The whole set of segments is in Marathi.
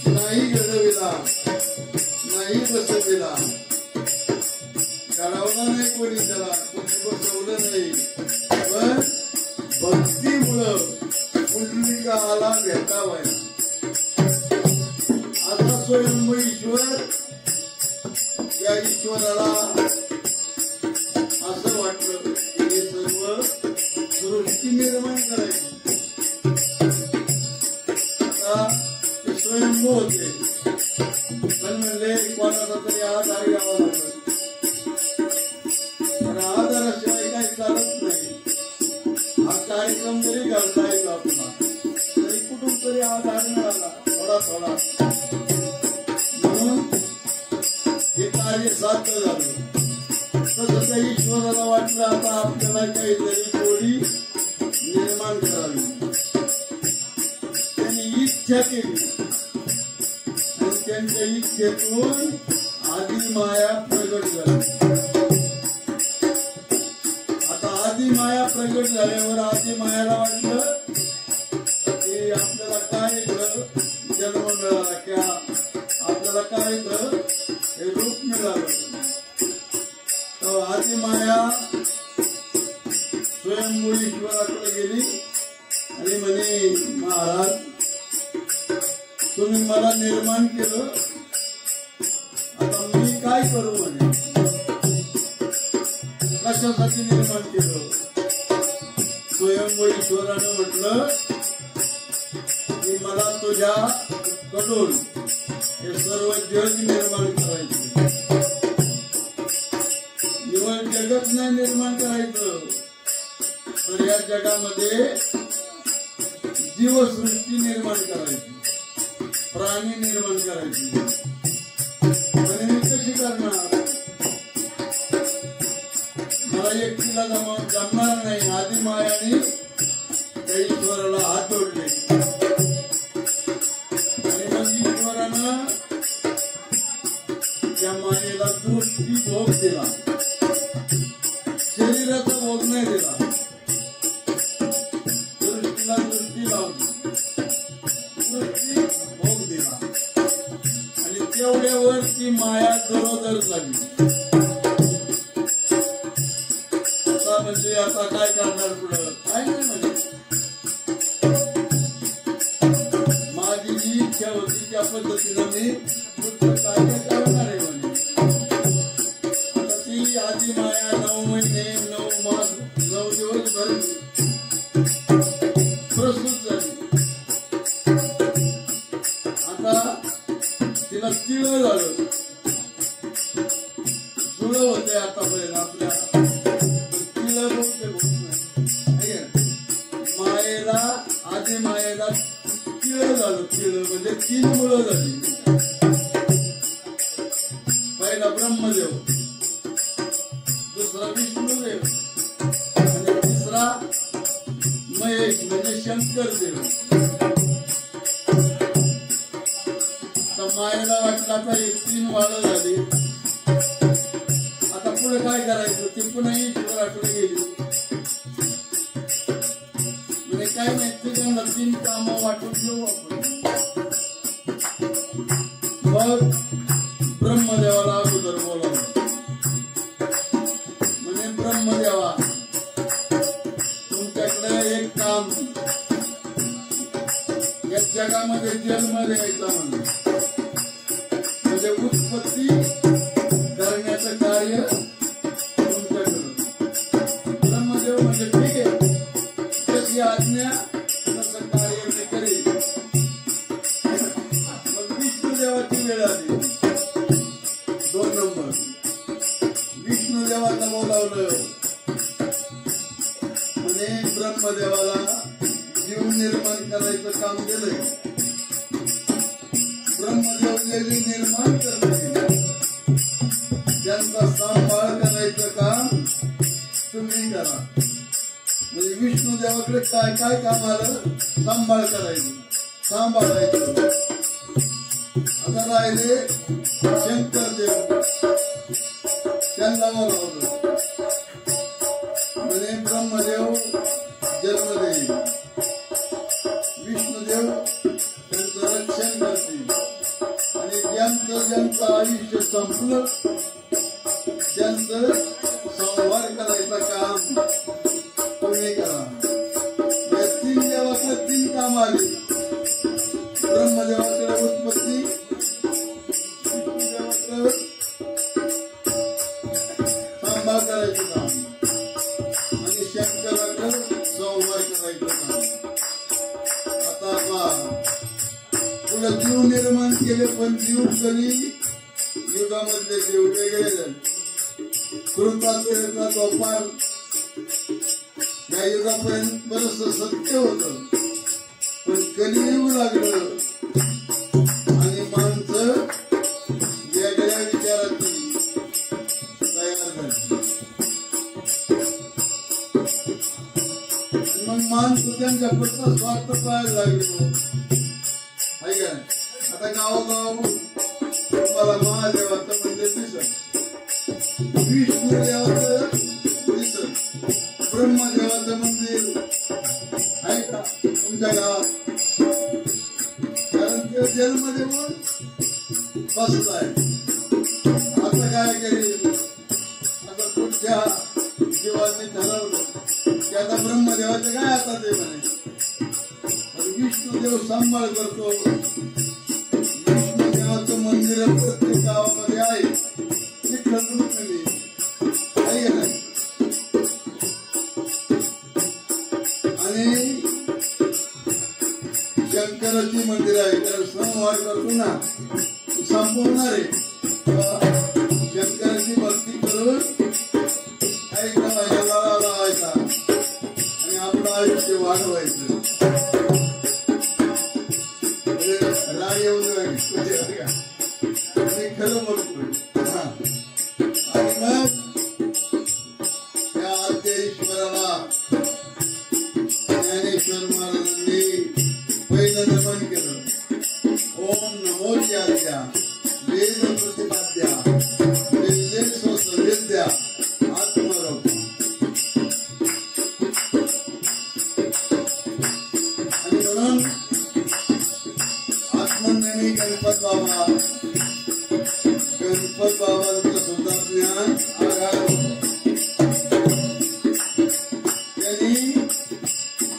नाही घडविला नाही बसविला, घडवला नाही कोणी त्याला, कोणी बसवलं नाही, पण भक्तीमुळं पुंडलिकाला भेटावायला. आता स्वयंभू ईश्वर, त्या ईश्वराला असं वाटलं की हे सर्व सृष्टी निर्माण करायची. आता ते स्वयंभू होते, पण म्हणले कोणाचा तरी आधार घ्यावा लागला. पण आधाराशिवाय काही चालत नाही. हा कार्यक्रम जरी घडता येतो आपला, तरी कुठून तरी आधार मिळाला थोडा थोडा, म्हणून हे कार्य साध्य झालं. तसं त्या ईश्वराला वाटलं आता आपल्याला काहीतरी जोडी निर्माण करावी. त्यांनी इच्छा केली आणि त्यांच्या इच्छेतून आदी माया प्रगट झाली. आता आदी माया प्रगट झाल्यावर आदी मायाला वाटलं की आपल्याला काय जन्म मिळाला, किंवा आपल्याला काय हे रूप मिळालं. तर आदी माया स्वयंभू ईश्वराकडे गेली आणि म्हणे, महाराज तुम्ही मला निर्माण केलं, आता मी काय करू म्हणे, कशासाठी निर्माण केलं. स्वयंभू ईश्वरानं म्हटलं की मला तुझ्याकडून हे सर्व जग निर्माण करायचं. निवड जगत नाही निर्माण करायचं, तर या जगामध्ये जीवसृष्टी निर्माण करायची, प्राणी निर्माण करायची. आणि मी कशी करणार, मला एकटीला जमणार नाही. आदी मायाने त्या ईश्वराला हात जोडले आणि मग ईश्वरानं त्या मायेला दृष्टी भोग दिला, शरीराचा भोग नाही दिला. दृष्टीला दृष्टी लावली, दृष्टी भोग दिला आणि तेवढ्यावर ती माया दरोदर झाली. आता म्हणजे आता काय करणार पुढं, काय नाही म्हणजे माझी जी इच्छा होती त्या पद्धतीनं मी कार्य करणार आहे म्हणे. आता ती आदी माया 9 महिने 9 मास 9 दिवस भरली, प्रस्तुत झाली. आता तिला तिळ झालं, जुळ होते आतापर्यंत आपल्या तिळ बहुतेक होत नाही. मायेला आदी मायेला तिळ झालं, तिळ म्हणजे 3 मुलं झाली. पहिला ब्रह्मदेव, दुसरा विष्णुदेव आणि तिसरा महेश म्हणजे शंकरदेव. तर मायेला वाटलं आता हे 3 बाळं झाली, आता पुढे काय करायचं. ती पुन्हा ईश्वराकडे गेली, म्हणजे काय नाही त्यांना 3 कामं वाटून घेऊ आपण. मग ब्रह्मदेवाला अगोदर बोलावलं, म्हणजे ब्रह्मदेवा तुमच्याकडे एक काम, या जगामध्ये जन्म द्यायचा म्हणजे उत्पत्ती करण्याचं कार्य तुमच्याकडं. ब्रह्मदेव म्हणजे ठीक आहे, जशी आज्ञा तसं कार्य मी करेल. मग विष्णुदेवाची वेळ आली, 2 नंबर. विष्णुदेवाला बोलावलं म्हणजे ब्रह्मदेवाला जीव निर्माण करायचं काम दिलंय. ब्रह्मदेव जे निर्माण करते त्यांचा सांभाळ करायचं काम तुम्ही करा. म्हणजे विष्णुदेवाकडे काय काय काम आलं, सांभाळ करायचं, सांभाळायचं. आता राहिले शंकरदेव, त्यांना बोलावलं म्हणजे ब्रह्मदेव जन्म देईल, विष्णुदेव त्यांचं रक्षण ज्यांचं आयुष्य संपलं त्यांचं संहार करायचं काम तुम्ही करा. या 3 देवाकडे 3 काम आली. ब्रह्मदेवाकडे उत्पत्ती, विष्णुदेवाकडे सांभाळ करायचं काम आणि शंकराकडे संहार करायचं काम. आता पुढे जीव निर्माण केले, पण जीव कधी युगामधले जीव वेगळे झाले. कृपाचा दोपार या युगापर्यंत बरंच सत्य होत, पण कलियुग लागलं आणि माणसं वेगळ्या विचाराची तयार झाली. मग माणसं त्यांच्या पुढचा स्वार्थ पाहायला लागलो. आता गावोगाव तुम्हाला महादेवाचं मंदिर दिसत, विष्णुदेवाचं दिसत, ब्रह्मदेवाचं मंदिर आहे का तुमच्या गावात? कारण ते जन्म देऊन बसलाय. आता काय करेल? आता पुढच्या जीवाने ठरवलं की आता ब्रह्मदेवाचं काय आता ते म्हणे विष्णुदेव सांभाळ करतो. विष्णुदेवाचं मंदिर प्रत्येक गावामध्ये आहे, ते ठरवून आहे का नाही? आणि शंकराची मंदिर आहे, त्याला संहार करतो ना, संपवणार आहे. शंकराची भक्ती करून काही लावायचा आणि आपलं आयुष्य वाढवायचं. राग येऊन खरं म्हणतो. आणि मग त्या आद्य ईश्वराला ज्ञानेश्वर महाराजांनी पहिलं नमन केलं. ओम नमो ज्ञात्या वेद प्रतिपाद्या विद्ये स्वसंवेद्या आत्मरूप. आणि म्हणून आत्मज्ञानी गणपत बाबांचं सुद्धा ज्ञान आगार होतं. त्यांनी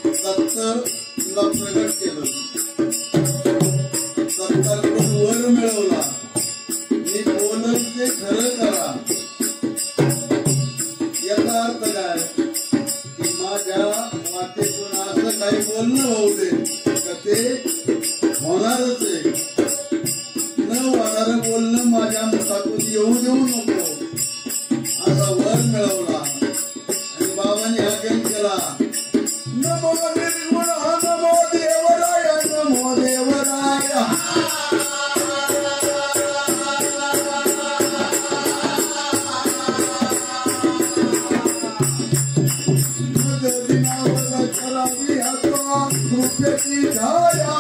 दत्तला प्रगट केलं, दत्ताकडून वर मिळवला. मी बोलत ते खरं करा. याचा अर्थ काय की माझ्या मातेतून असं काही बोलणं होऊ दे का ते होणारच आहे. न होणारं बोलणं माझ्या मुखातून येऊ देऊ नको असा वर मिळवला. आणि बाबांनी आज्ञा केला, नमो निर्गुण नमो देवराय नमो देवराय. दिनावर करावी हाता कृपेची छाया.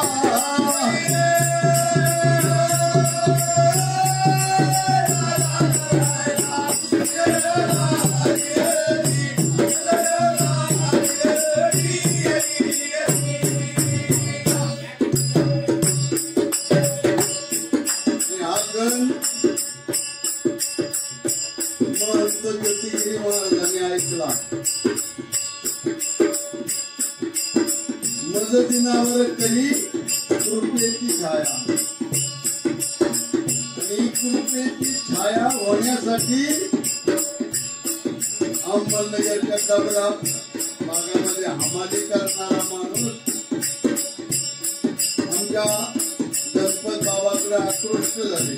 मदतीनावर कली कृपेची छाया. आणि कृपेची छाया होण्यासाठी अहमदनगरच्या डबरा भागामध्ये हमाली करणारा माणूस आमच्या गणपत बाबाकडे आकृष्ट झाले.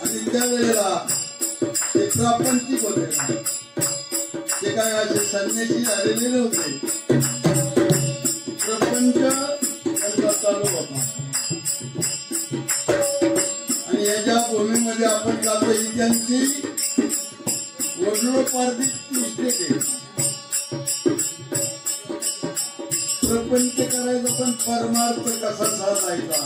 आणि त्यावेळेला ते प्रापंचिक होते, ते काय असे संन्यासी झालेले नव्हते. प्रपंच त्यांचा चालू होता. आणि याच्या भूमीमध्ये आपण जातो ही त्यांची वडिलोपार्जित निष्ठे. प्रपंच करायचं पण परमार्थ कसा साधायचा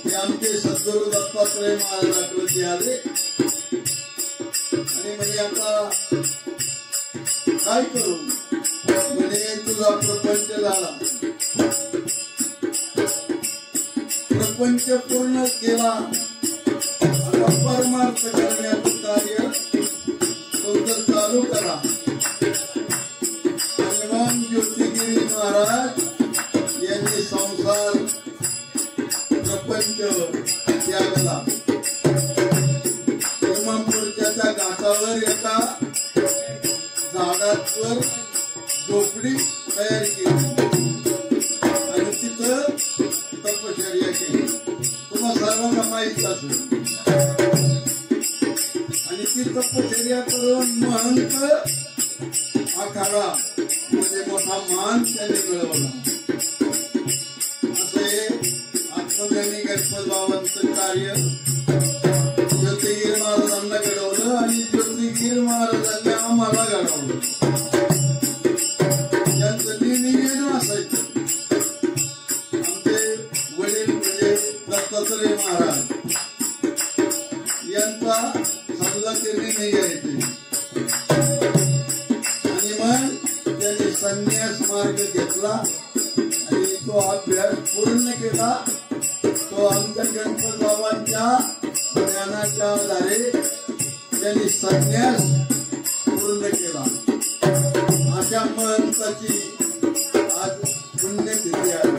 ते आमचे सद्गुरू दत्तात्रय महाराजांकडे आले. आणि म्हणजे आता काय करू, म्हणजे तुझा प्रपंच झाला प्रपंच पूर्ण केला. आता परमार्थ करण्याचं कार्य तुमचं चालू करा. हनुमान ज्योतिगिरी महाराज यांनी संसार प्रपंच त्यागला. इमामपूरच्या घाटावर एका झाडावर झोपडी तयार केली आणि तिथं तपश्चर्या केली. तुम्हा सर्वांना माहित असेल. आणि ती तपश्चर्या करून महंत आखाडा म्हणजे मोठा मान त्यांनी मिळवला. असे आत्मज्ञानी गणपत बाबांचं कार्य ज्योतिगीर महाराजांना घडवलं आणि ज्योतिगीर महाराजांनी आम्हाला घडवलं. यांचं नेहमी वेगळं असायचं. आमचे वडील म्हणजे दत्तात्रय महाराज यांचा सल्ला ते नेहमी घ्यायचे. आणि मग त्यांनी संन्यास मार्ग घेतला आणि तो अभ्यास पूर्ण केला. तो आमच्या गणपत बाबांच्या ज्ञानाच्या आधारे त्यांनी संन्यास पूर्ण केला. अशा महंताची आज पुण्यतिथी आहे.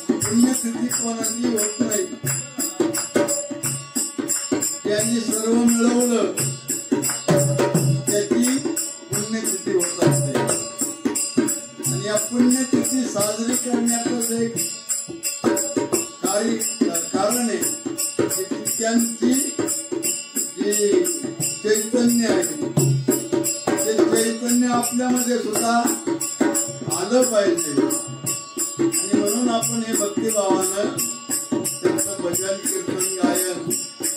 पुण्यतिथी कोणाची होत नाही. त्यांनी सर्व मिळवलं त्याची पुण्यतिथी होत असते. आणि या पुण्यतिथी साजरी करण्याचं एक कारण आहे की त्यांची जी चैतन्य आहे ते चैतन्य आपल्यामध्ये सुद्धा आलं पाहिजे. आणि म्हणून आपण हे भक्तिभावानं त्यांचं भजन कीर्तन गायन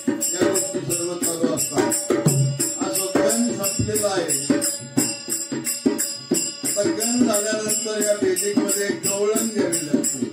या गोष्टी सर्व चालू असतात. असं गण संपलेला आहे. आता गण झाल्यानंतर या बेसिक मध्ये गवळण घ्यावी लागते.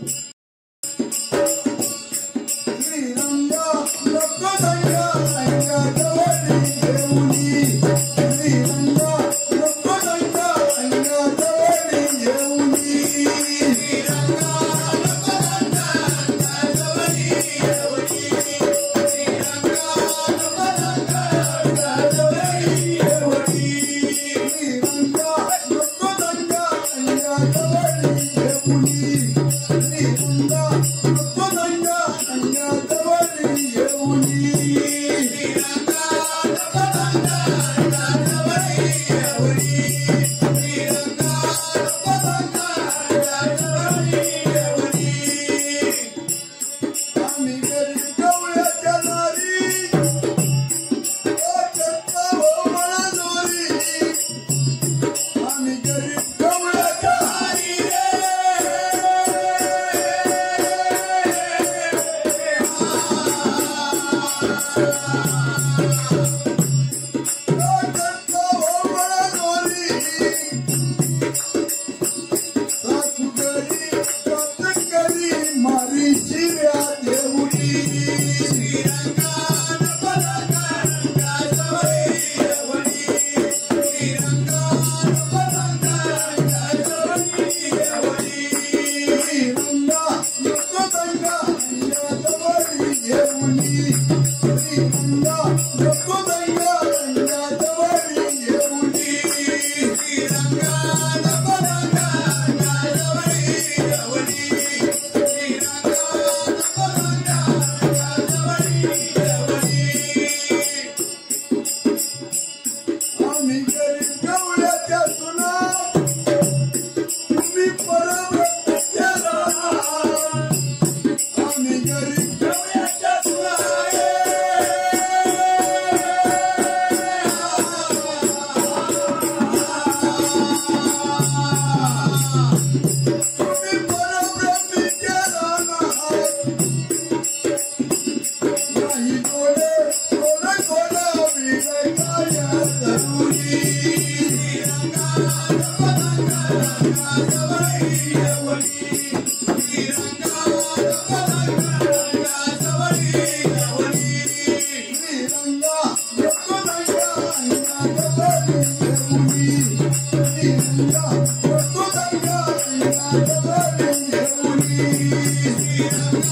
Yeah.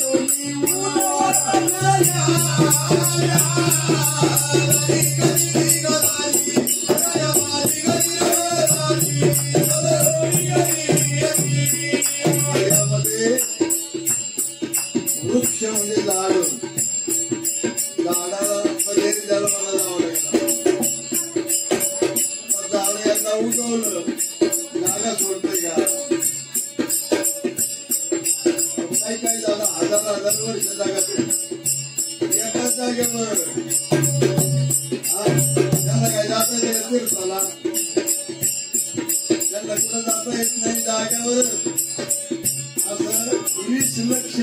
Lord. वृक्ष म्हणजे झाड, झाडाला पहिले त्याला मला जावं लागलं. झाड एकदा उगवलं जागा सोडतंय का? काही झालं हजार वर्ष जागा एकाच जागेवर त्यांना काय जाता येत तीर्थाला, त्यांना कुठं जाता येत नाही जागेवर. असं 20 लक्ष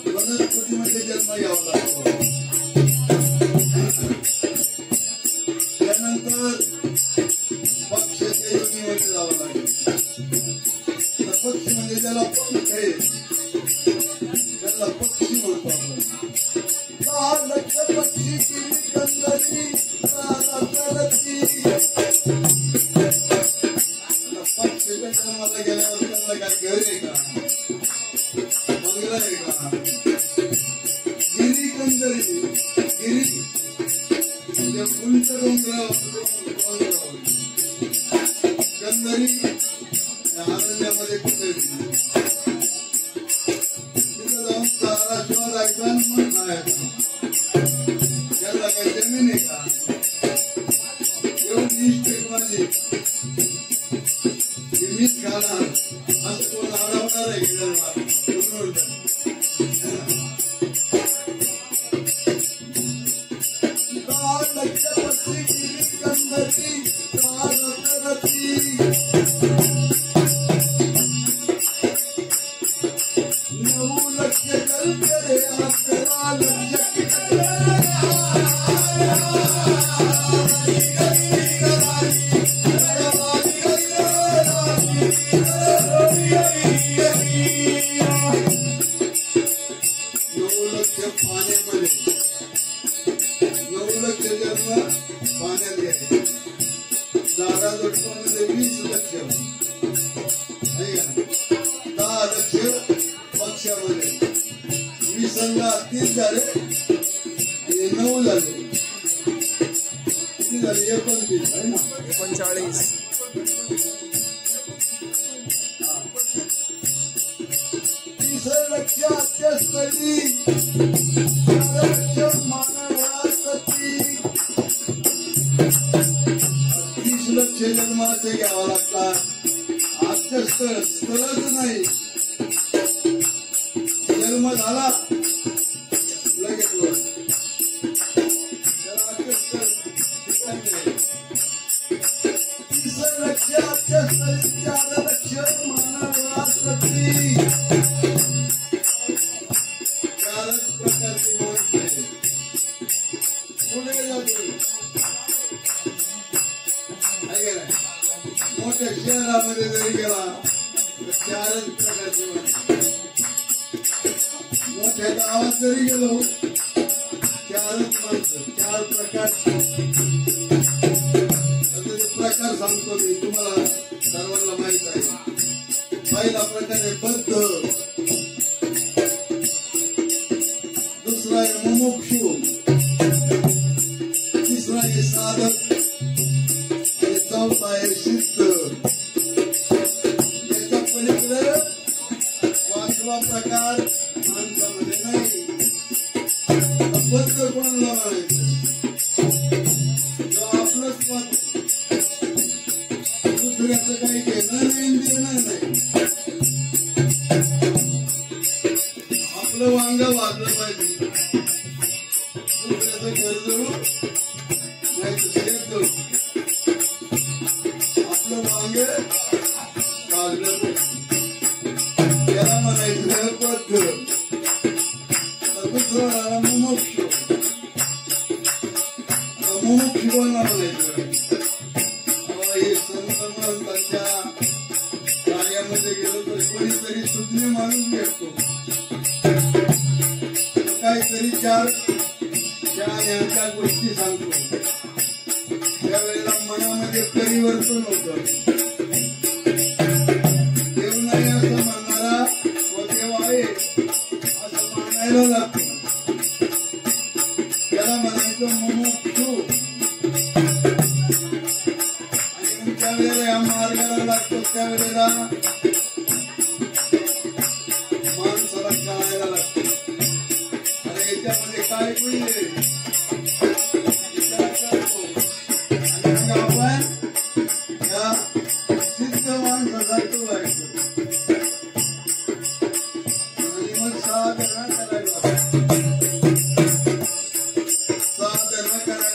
वनस्पतीमध्ये जन्म घ्यावा लागतो. त्यानंतर पक्षाच्या योनीमध्ये जावं लागेल. पक्षी म्हणजे त्याला पंख आहे, त्याला पक्षी म्हणतो आपण. 6 लक्ष पक्षी केली गंधर्वी पक्षीच्या जन्माला गेल्यावर त्यांना काय घर आहे का, बंगला आहे का? गिरी गंधर्वी, गिरी म्हणजे उंच डोंगरावर गंधर्वी आनंदामध्ये कुठे तिथं जाऊन चारा शिवाय जायचा आणि मग खायचा. त्याला काही जमीन आहे का? एवढी इष्ट माझी मीच खाणार असं कोण अडवणार आहे की त्यांना? जन्माचे घ्यावं लागतात. आजच्या स्थळच नाही, जन्म झाला लगेच लक्ष आजच्या स्थळी 4 लक्ष मानवसती. 4च प्रकारची माणसं आहे. पुढे जाते मोठ्या शहरामध्ये जरी गेला तर 4च प्रकारचे माणसं. मोठ्या गावात जरी गेलो 4च माणसं, 4 प्रकार. प्रकार सांगतो मी तुम्हाला, सर्वांना माहित आहे. पहिला प्रकार आहे बद्ध, दुसरा आहे मुमुक्षु, तिसरा आहे साधक आणि चौथा आहे सिद्ध. याच्या पलीकडे 5वा प्रकार माणसामध्ये नाही. बद्ध कोणाला म्हणायचं? जो आपलंच मत, दुसऱ्याचं काही घेणं नाही देणं नाही. आपलं वांग वाजलं पाहिजे, दुसऱ्याचं घर जळू नाही तर शेत जळू. आपलं वांग वाजलं पाहिजे, त्याला म्हणायचं बद्ध. दुसरं झाला मुमुक्षु. मुमुक्षु कोणाला म्हणायचं? हे संत महंतांच्या कार्यामध्ये गेलो तर कोणीतरी सुज्ञ माणूस भेटतो, काहीतरी 4 ज्ञानाच्या गोष्टी सांगतो. त्यावेळेला मनामध्ये परिवर्तन होतं. देव नाही असं म्हणणारा व देव आहे असं मानायला लागतो. त्याला म्हणायचं मुमुक्षु. आणि ज्या वेळेला या मार्गाला लागतो त्यावेळेला ऐकून घे. विचार करतो आणि मग आपण या सिद्ध माणसासारखं व्हायचं आणि मग साधना करायला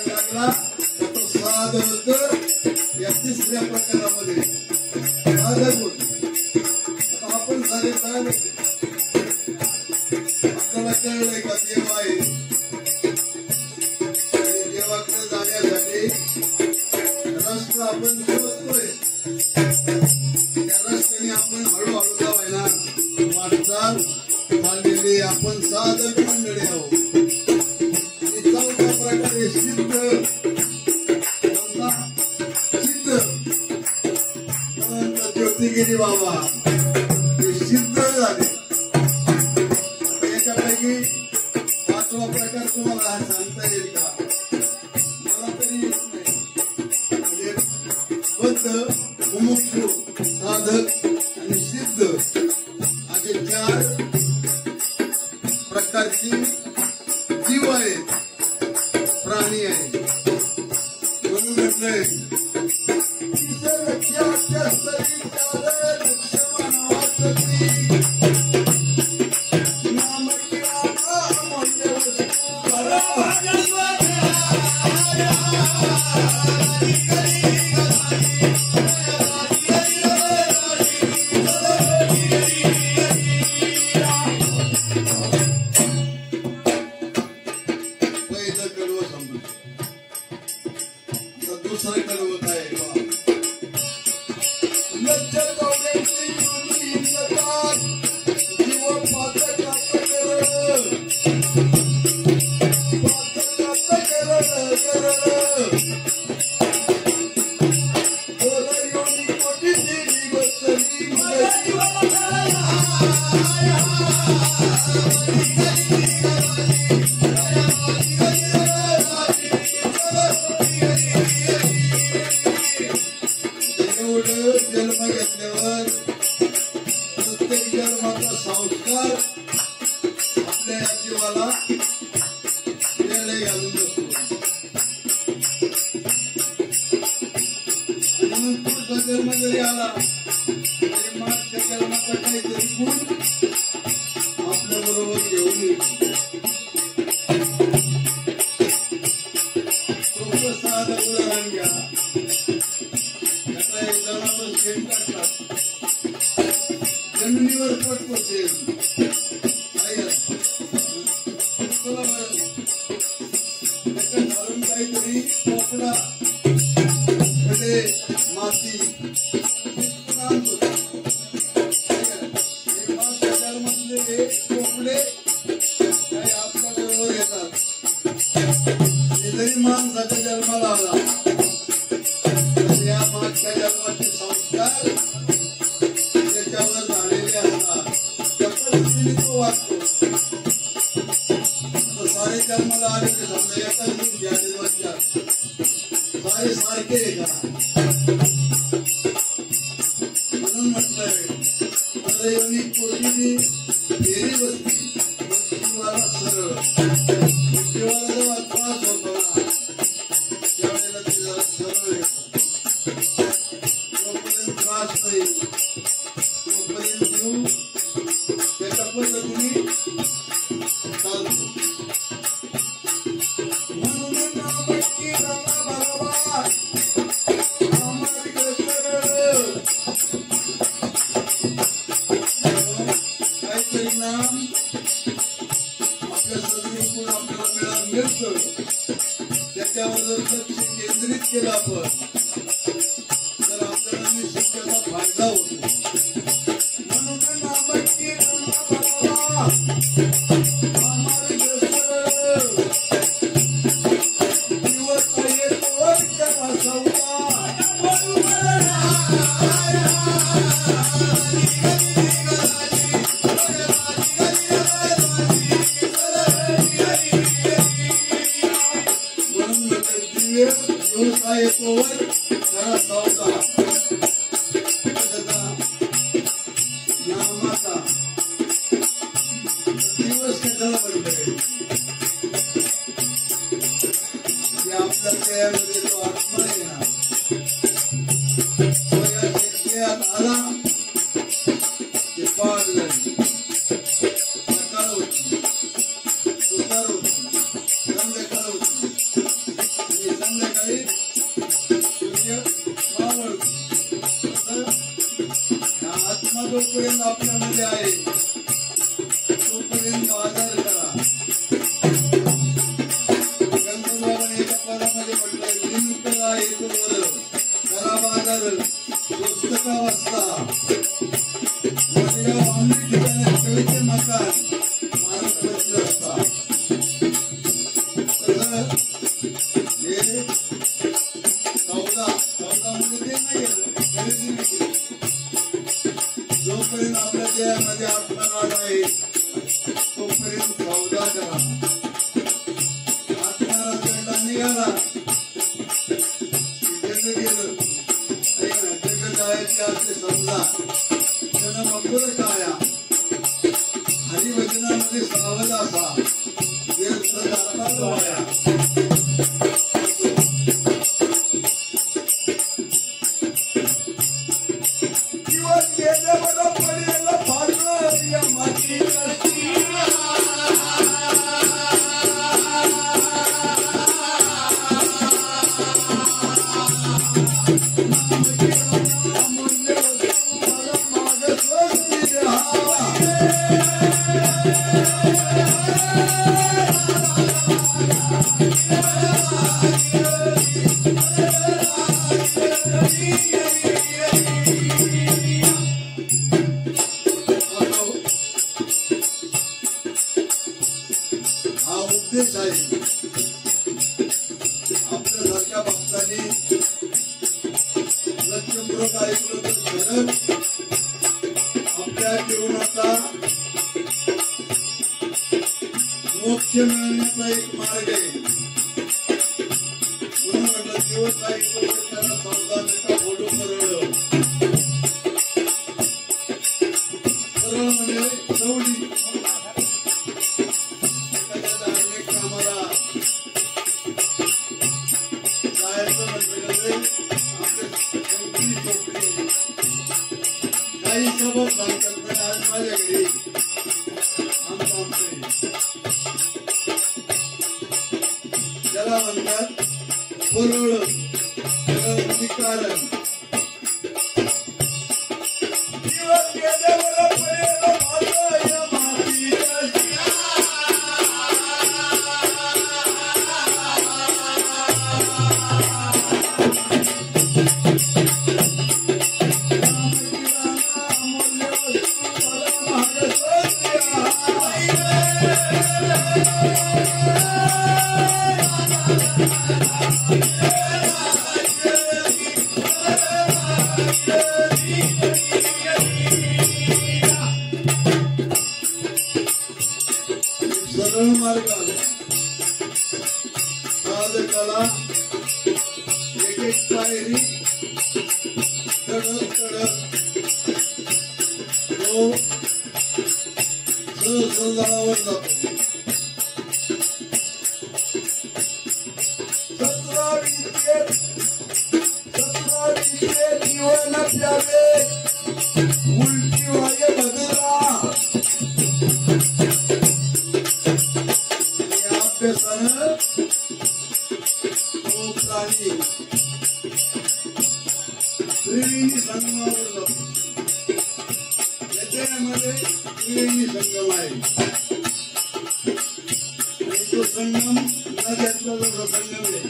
लागला तर तो साधक या तिसऱ्या प्रकारामध्ये साधक होतो. आता आपण सारे साधक आपल्याला कळलंय का देव आहे आणि देवाकडे जाण्यासाठी रस्ता आपण शोधतोय. त्या रस्त्याने आपण हळूहळू जावायला वाटचाल चाललेली आपण साधक मंडळी आहोत. आणि चौथ्या प्रकारे सिद्ध ज्योतिगिरी बाबा हे सिद्ध झाले. याच्यापैकी पाचवा प्रकार तुम्हाला सांगता येईल का? मला तरी येत नाही. म्हणजे बद्ध, मुमुक्षु, साधक आणि सिद्ध असे 4 प्रकारची जीव आहेत, प्राणी आहेत. म्हणून म्हटलंय जन्म घेतल्यावर प्रत्येक जन्माचा संस्कार आपल्या या जीवाला वेळे घालून बसतो. म्हणून पुढचा जन्म जरी आला तरी मागच्या जन्माचा काहीतरी गुण आपल्या बरोबर घेऊन येतो. सोपं साधं उदाहरण घ्या. जमिनीवर पडतो शेण त्याच्या घालून काहीतरी पोपडा मध्ये माती जन्मातले पोपडे काही आपल्या बरोबर येतात. जरी माणसाच्या जन्माला आला या मागच्या जन्माचे संस्कार त्याच्यावर झालेले असतात. त्या पद्धतीने तो वागतो. सारे जन्माला आलेले समजा एकाच दिवशी आले बसतात सारे सारखे आहे का? म्हणून म्हटलंय योनी पूर्वीची फेरी बसली जीवाला सरळ. जीवाला जेव्हा त्रास होतो ना त्यावेळेला ते जरा सरळ येतो. जोपर्यंत त्रास नाही तोपर्यंत जीव त्याच्या पद्धतीने चालतो. म्हणून काहीतरी नाम आपल्या सदगुण आपल्याला मिळतं. त्याच्यावर जर लक्ष केंद्रित केलं आपण तर आपल्याला निश्चित त्याचा फायदा होतो. म्हणून नामकी बाबा आम्हाला दिवस येतो त्याला सौदा व्यवसाय येतो त्याला सौदा नामाचा दिवस कशाला बनले हृदयामध्ये तो आत्मा येणार तो या शिक्षेत आला की पाठ झाली सकाळ होती दुपार होती संध्याकाळ होती आणि संध्याकाळी सूर्य मावळतो आत्मा जोपर्यंत आपल्यामध्ये आहे तोपर्यंत बाजार करा गंधर्वाने एका पदामध्ये म्हटलंय दिन करा हेतू करा बाजार पुस्तका वाचता वडगाव आंबी ठिकाणी कवीचे मकान मानस बसले असता हे 14 मध्ये ते नाही खरेदी विक्री जोपर्यंत आपल्या देहामध्ये आत्मनाद आहे तोपर्यंत सौदा करा आत्मनाद निघाला जग गेलं जग जायचे असे समजा त्यानं मकर टाळ्या हरिवचनामध्ये सावध असा व्यर्थ जाता वाया आपल्यासारख्या भक्तांनी लक्षपूर्वक ऐकलं तर खरंच आपल्या जीवनाचा मोक्ष मिळवण्याचा एक मार्ग आहे म्हणून म्हटलं दिवस ऐकतो त्याला सौदा नका फोटो सरळ म्हणजे चवडी काही सबब सांगतात आज माझ्या घरी आमचे त्याला म्हणतात परोळ त्याला कारण दिवस गेले मला पडेल माझ्या मातीच्या सरळ मार्ग आला साधकाला एक एक पायरी चढत चढत तो सहजावर जातो 17 जीवन प्यावे उलटी वाये बदला अभ्यासानं तो प्राणी त्रिवेणी संगमावर जातो त्याच्यामध्ये त्रिवेणी संगम आहे आणि तो संगम नद्यातला जसा संगम आहे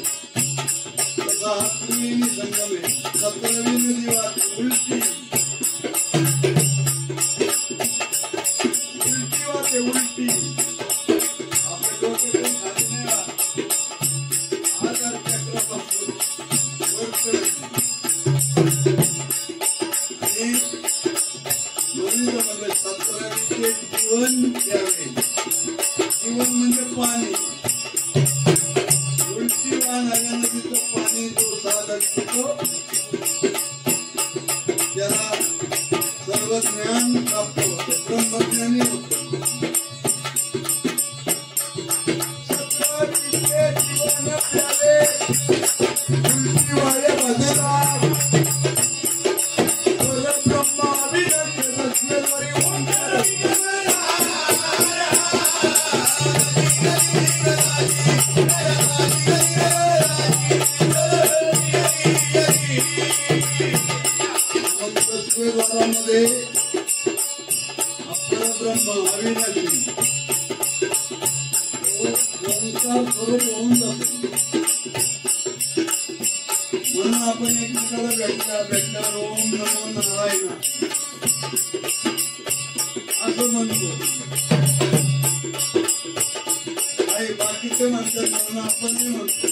तसा हा त्रिवेणी संगम आहे 17वी नदी वाहते उलटी वाहते उलटी आपल्या डोक्यातून खाली नाही राहत आधार चक्रापासून आणि म्हणून म्हटलं 17वीचे जीवन द्यावे जीवन म्हणजे पाणी उलटी वाहणाऱ्या नदीचं पाणी जो साधक पितो त्याला सर्व ज्ञान प्राप्त होतं ब्रह्मज्ञानी होतं 17वीचे जीवन प्यावे पाहिजे ओंकार स्वरूप होऊन जातो म्हणून आपण एकमेकाला भेटल्यावर ओम नमो नारायण असं म्हणतो काही बाकीचे म्हणतात म्हणून आपणही म्हणतो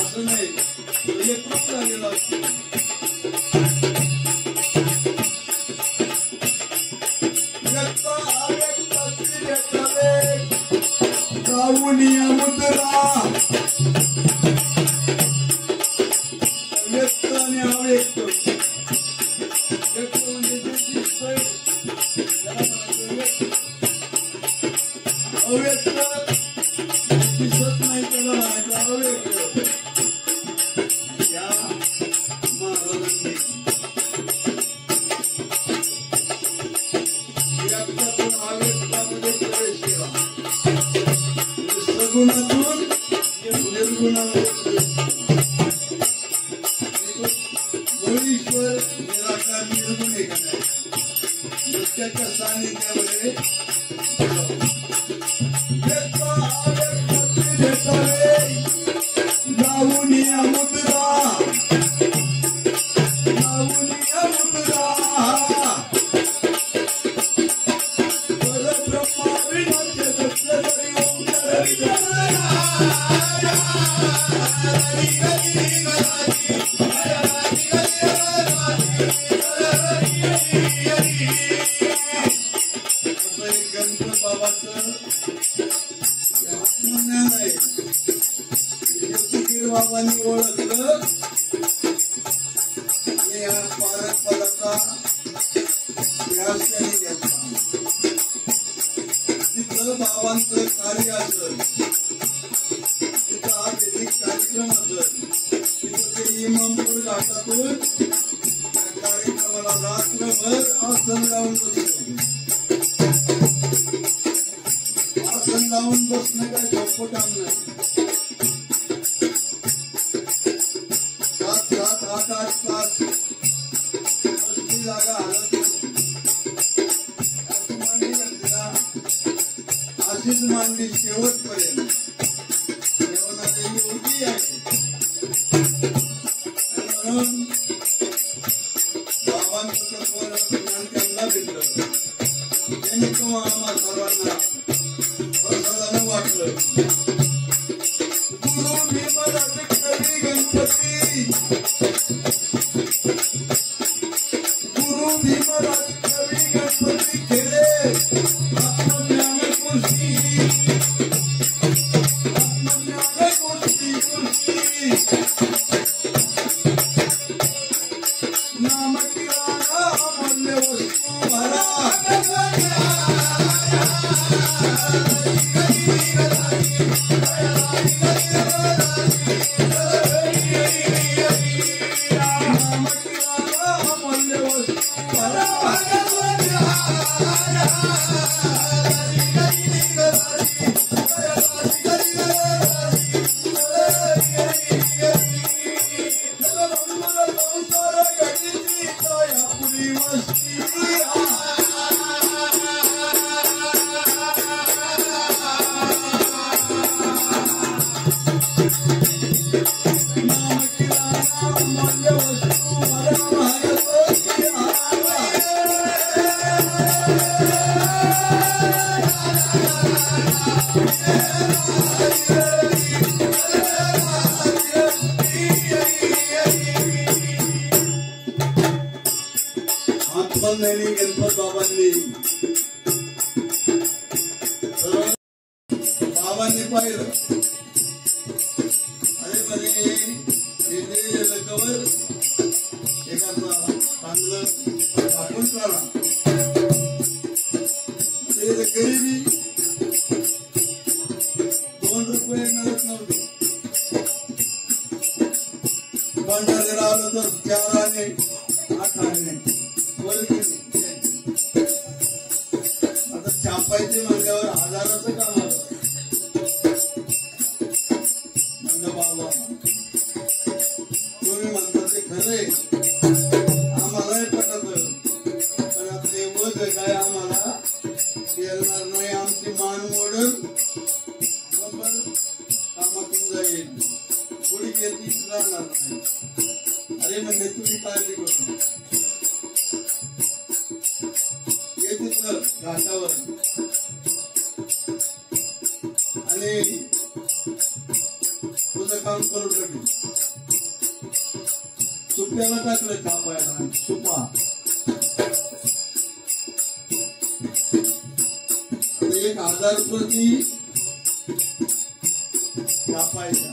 असं नाही एकच झालेला असतो मुद्रा व्यक्त आणि अव्यक्त व्यक्त म्हणजे जे दिसतंय अव्यक्त दिसत नाही त्याला म्हणायचं अव्यक्त या महाराजांनी व्यक्तातून अव्यक्तामध्ये प्रवेश केला सगुणातून निर्गुणामध्ये ईश्वर निराकार निर्गुण एक नाही त्याच्या सानिध्यामध्ये लावूनिया मुद्रा परब्रह्मा विनाचे दसलं तरी गणपत बाबाचं आत्मज्ञान आहे ज्योतिगीर बाबांनी ओळखलं आणि या पारक पदाचा व्यास त्यांनी घेतला तिथं बाबांचं कार्य असेल तिथं हा वैदिक कार्यक्रम असेल तिथं ते इमामपूर घाटातून त्या कार्यक्रमाला रात्रभर आसन लावून बसलो आसन लावून बसणं काय सोपं काम नाही 7-8 तास बसली जागा हालत अशी मांडी घातली ना अशीच मांडी शेवटपर्यंत जेवणाची होती आहे म्हणून बाबांचं ज्ञान त्यांना भेटलं त्यांनी तो आम्हा सर्वांना प्रसादानं वाटलं गुरु भीमराज कवी गणपती गुरु भीमराज कवी गणपती खेळे आत्मज्ञान गोष्टी नाम किराणा अमूल्य वस्तू भरा आत्मज्ञानी गणपत बाबांनी बाबांनी पाहिलं अरे मध्ये कवर एखादा चांगलं दाखवून करा गरिबी 2 रुपये मिळत नव्हते भंडारीला आलं तर 4 आणे 8 आणे आता छापायचे म्हणल्यावर हजाराचं काम आलं म्हणजे बाबा तुम्ही म्हणता ते खरंय आम्हालाही पटत पण आता एवढं काय आम्हाला करणार नाही, आमची मान मोडून कामातून जाईल, कोणी घेतली राहणार नाही. अरे म्हणजे तुम्ही काळजी करू ये तिथं घाटावर आणि तुझं काम करू टाकेल. सुप्याला टाकलं कापायला, सुपा 1000 रुपये कापायचा.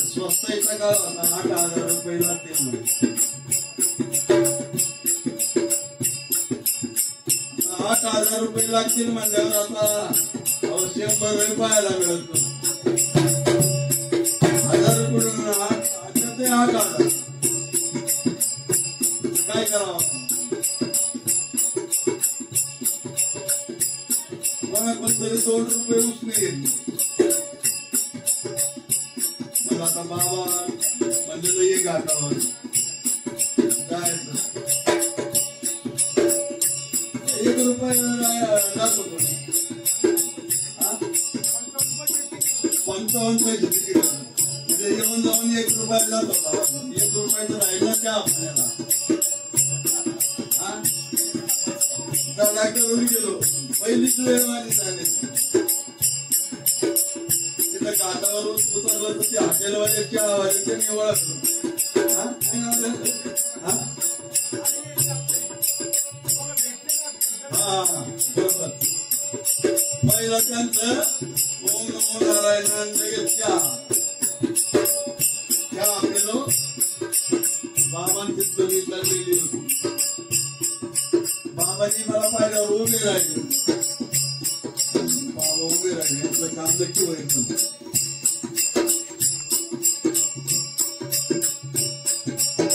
स्वस्ताचा काळ होता, 8,000 रुपये लागते. 8,000 रुपये लागतील म्हणजे आता 100 रुपये पाहायला मिळतो. 1000 रुपये 8,000 काय करावं. पण तरी 2 रुपये उसने घेतले. मला आता बाबा म्हणजे नाही घाटावर जायचं. 1 रुपये जात होतो. 55 पैसे तिकीट म्हणजे येऊन जाऊन 1 रुपयाला जात होता. 1 रुपयाचं राहिलं त्या आपल्याला करून गेलो. पहिलीच वेळ माझी झाली. तिथं घाटावर उतरलं तर ते हॉटेलवाल्याची आवाजाचे मी ओळखलो. बरोबर. पहिला त्यांचं ओम नमो नारायण चहा पेलो. बाबांची तुम्ही चाललेली होती. बाबाजी मला पाहिल्यावर उभे राहिले. बाबा उभे राहिले, यांचं काम नक्की व्हायचं.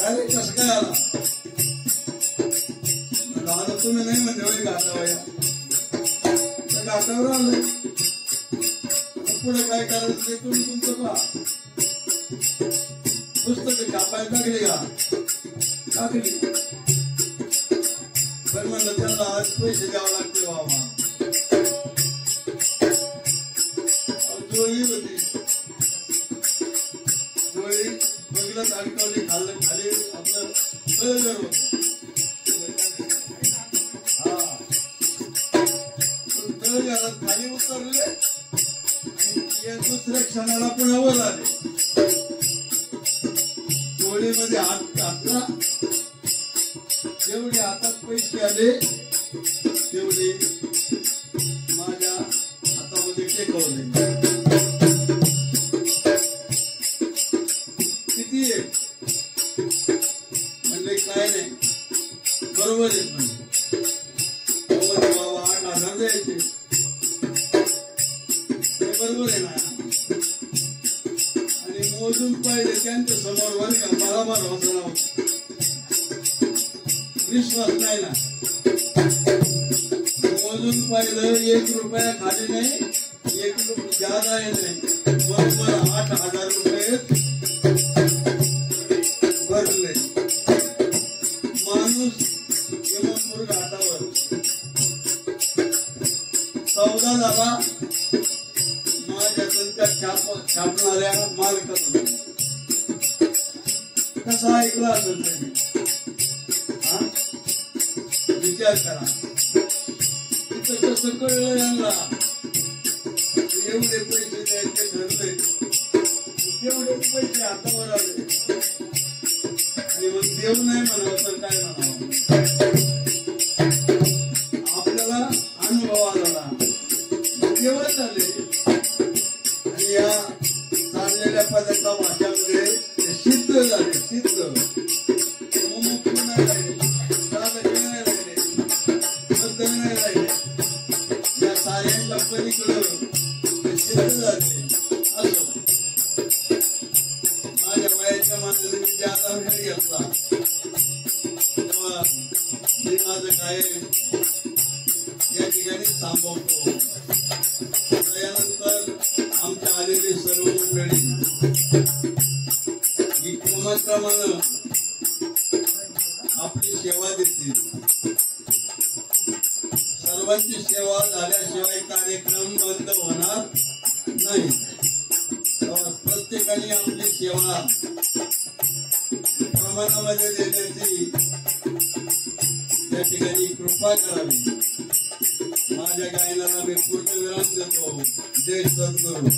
अरे कसं काय आला. आता तुम्ही नाही म्हणजे घाटावया त्या घाटावर आलो. पुढे काय करायचं ते तुम्ही तुमचं पहा. पुस्तकं कापायला टाकली का टाकली. पण म्हणलं त्यांना आज पैसे द्यावं लागते बाबा. जोळी होती, जोळी बघितलं अडकवली, खाल्लं खाली आपलं तळघर होत. तळघरात खाली उतरले आणि दुसऱ्या क्षणाला पुन्हा वर आले. जोळीमध्ये हात घातला. जेवढे हातात पैसे आले तेवढे माझ्या हातामध्ये टेकवले. किती आहे म्हणजे काय नाही, बरोबर आहे. म्हणजे बाबा 8,000 द्यायचे, बरोबर आहे ना. आणि मोजून पाहिजे त्यांच्या समोर वर का मला भरवसा नव्हता, विश्वास नाही ना. मोजून पाहिलं 1 रुपया खाली नाही, 1 रुपया ज्यादा आहे नाही. बरोबर 8,000 रुपये भरले. माणूस यमनपूर घाटावर सौदा झाला माझ्या त्यांच्या छापणाऱ्या मालकाकडून. कसा ऐकला असेल त्यांनी विचार करा. तिथं कसं कळलं यांना एवढे पैसे द्यायचे ठरले. तेवढे पैसे हातावर आले आणि मग देव नाही म्हणावं तर काय म्हणावं. आपल्याला अनुभव आला देवच झाले. आणि या चाललेल्या पदाच्या भाषामध्ये सिद्ध झाले. सिद्ध नाही राहिले, नाही राहिले, नाही राहिले. या साऱ्यांच्या पलीकडं सिद्ध झाले. असो माझ्या वयाच्या मानाने मी ज्यादा घरी घेतला तेव्हा मी माझं काय या ठिकाणी थांबवतो. त्यानंतर आमच्या आलेले सर्व मंडळी ही क्रमाक्रमानं आपली सेवा देतील. सर्वांची सेवा सेवा झाल्याशिवाय कार्यक्रम बंद होणार नाही. प्रत्येकाने आपली सेवा प्रमाणामध्ये देण्याची त्या ठिकाणी कृपा करावी. माझ्या गायनाला मी पूर्ण विराम देतो. जय सद्गुरू.